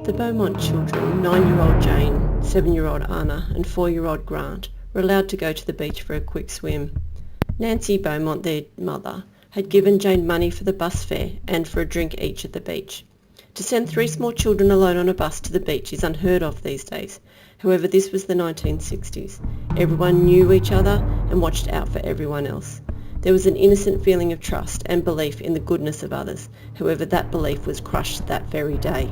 The Beaumont children, 9-year-old Jane, 7-year-old Anna and 4-year-old Grant, were allowed to go to the beach for a quick swim. Nancy Beaumont, their mother, had given Jane money for the bus fare and for a drink each at the beach. To send 3 small children alone on a bus to the beach is unheard of these days. However, this was the 1960s. Everyone knew each other and watched out for everyone else. There was an innocent feeling of trust and belief in the goodness of others. However, that belief was crushed that very day.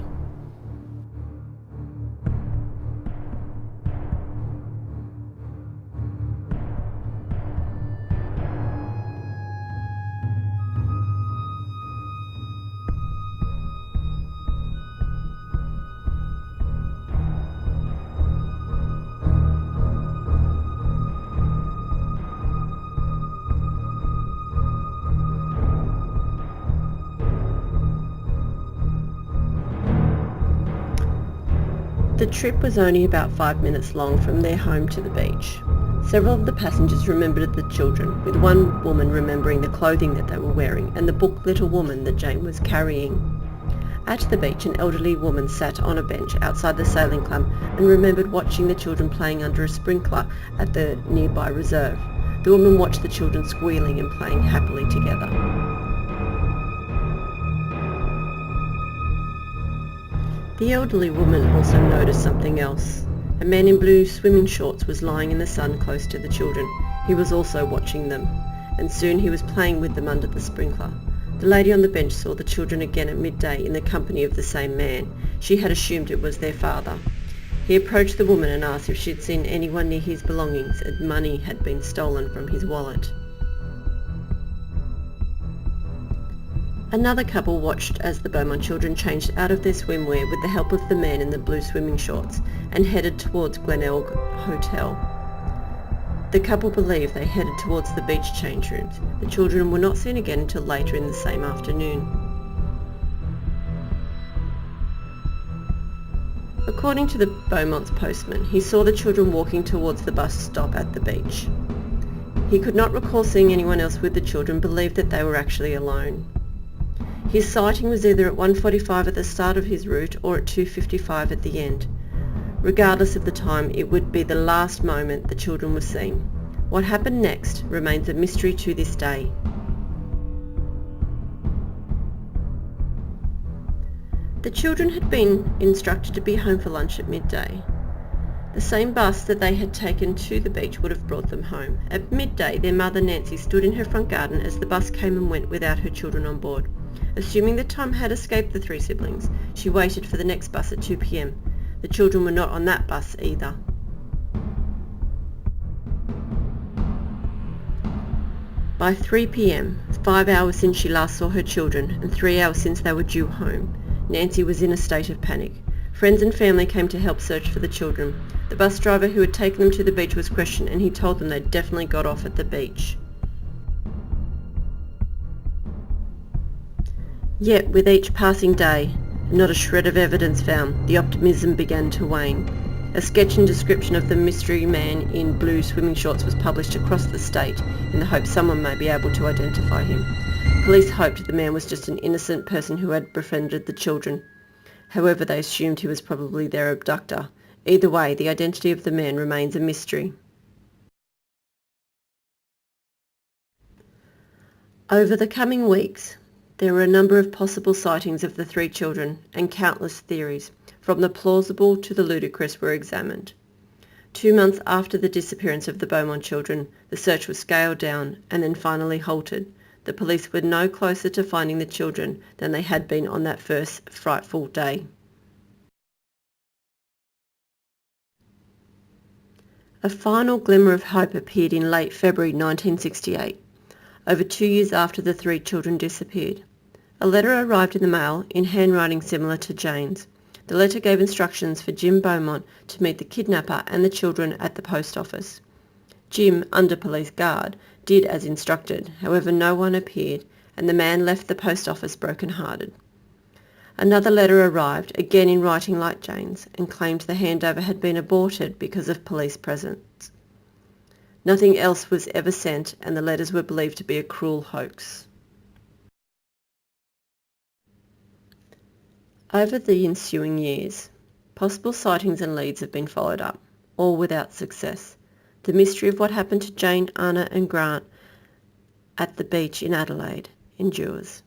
The trip was only about 5 minutes long from their home to the beach. Several of the passengers remembered the children, with one woman remembering the clothing that they were wearing and the book Little Woman that Jane was carrying. At the beach, an elderly woman sat on a bench outside the sailing club and remembered watching the children playing under a sprinkler at the nearby reserve. The woman watched the children squealing and playing happily together. The elderly woman also noticed something else. A man in blue swimming shorts was lying in the sun close to the children. He was also watching them, and soon he was playing with them under the sprinkler. The lady on the bench saw the children again at midday in the company of the same man. She had assumed it was their father. He approached the woman and asked if she had seen anyone near his belongings, and money had been stolen from his wallet. Another couple watched as the Beaumont children changed out of their swimwear with the help of the man in the blue swimming shorts and headed towards Glenelg Hotel. The couple believed they headed towards the beach change rooms. The children were not seen again until later in the same afternoon. According to the Beaumont's postman, he saw the children walking towards the bus stop at the beach. He could not recall seeing anyone else with the children, believed that they were actually alone. His sighting was either at 1:45 at the start of his route or at 2:55 at the end. Regardless of the time, it would be the last moment the children were seen. What happened next remains a mystery to this day. The children had been instructed to be home for lunch at midday. The same bus that they had taken to the beach would have brought them home. At midday, their mother Nancy stood in her front garden as the bus came and went without her children on board. Assuming that Tom had escaped the 3 siblings, she waited for the next bus at 2 p.m. The children were not on that bus either. By 3 p.m, 5 hours since she last saw her children and 3 hours since they were due home, Nancy was in a state of panic. Friends and family came to help search for the children. The bus driver who had taken them to the beach was questioned, and he told them they'd definitely got off at the beach. Yet, with each passing day, and not a shred of evidence found, the optimism began to wane. A sketch and description of the mystery man in blue swimming shorts was published across the state in the hope someone may be able to identify him. Police hoped the man was just an innocent person who had befriended the children. However, they assumed he was probably their abductor. Either way, the identity of the man remains a mystery. Over the coming weeks, there were a number of possible sightings of the 3 children, and countless theories, from the plausible to the ludicrous, were examined. 2 months after the disappearance of the Beaumont children, the search was scaled down and then finally halted. The police were no closer to finding the children than they had been on that first frightful day. A final glimmer of hope appeared in late February 1968, over 2 years after the 3 children disappeared. A letter arrived in the mail in handwriting similar to Jane's. The letter gave instructions for Jim Beaumont to meet the kidnapper and the children at the post office. Jim, under police guard, did as instructed. However, no one appeared, and the man left the post office broken-hearted. Another letter arrived, again in writing like Jane's, and claimed the handover had been aborted because of police presence. Nothing else was ever sent, and the letters were believed to be a cruel hoax. Over the ensuing years, possible sightings and leads have been followed up, all without success. The mystery of what happened to Jane, Anna and Grant at the beach in Adelaide endures.